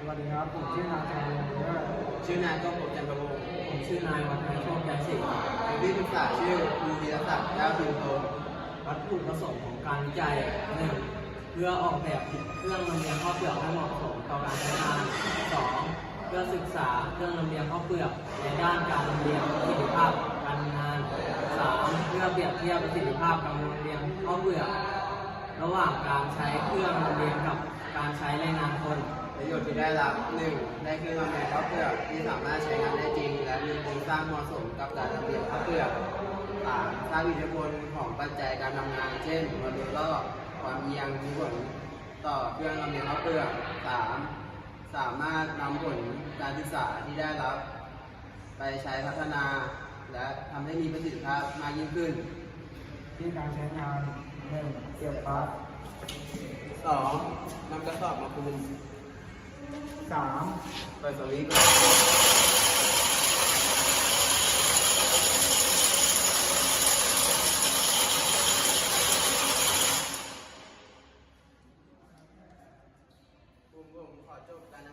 วัสดีครับผมชื่อนายชาญเลิศชื่อนายก็ผมจันทวงศ์ผมชื่อนายวัฒนโชคใจศิษย์ที่ปรึกษาชื่อครูธีรศักดิ์แก้วพิมพ์โตวัตถุประสงค์ของการวิจัย 1. เพื่อออกแบบเครื่องลำเลียงข้าวเปลือกให้เหมาะสมต่อการใช้งาน 2. เพื่อศึกษาเครื่องลำเลียงข้าวเปลือกในด้านการลำเลียงประสิทธิภาพการทำงาน 3. เพื่อเปรียบเทียบประสิทธิภาพการลำเลียงข้าวเปลือกระหว่างการใช้เครื่องลำเลียงกับการใช้แรงงานคน ประโยชน์ที่ได้รับ 1. ได้เครื่องลำเลียงข้าวเปลือกที่สามารถใช้งานได้จริงและมีโครงสร้างเหมาะสมกับการลำเลียงข้าวเปลือก 3. สร้างอิทธิพลของปัจจัยการทำงานเช่นมวลรอบความเอียงมีผลต่อเครื่องลำเลียงข้าวเปลือก 3. สามารถนำผลการศึกษาที่ได้รับไปใช้พัฒนาและทำให้มีประสิทธิภาพมากยิ่งขึ้น ที่การใช้งาน 1. เสียบปลั๊ก 2. นำกระสอบมาคลุม 3. เปิดสวิตช์ผมขอจบการนำ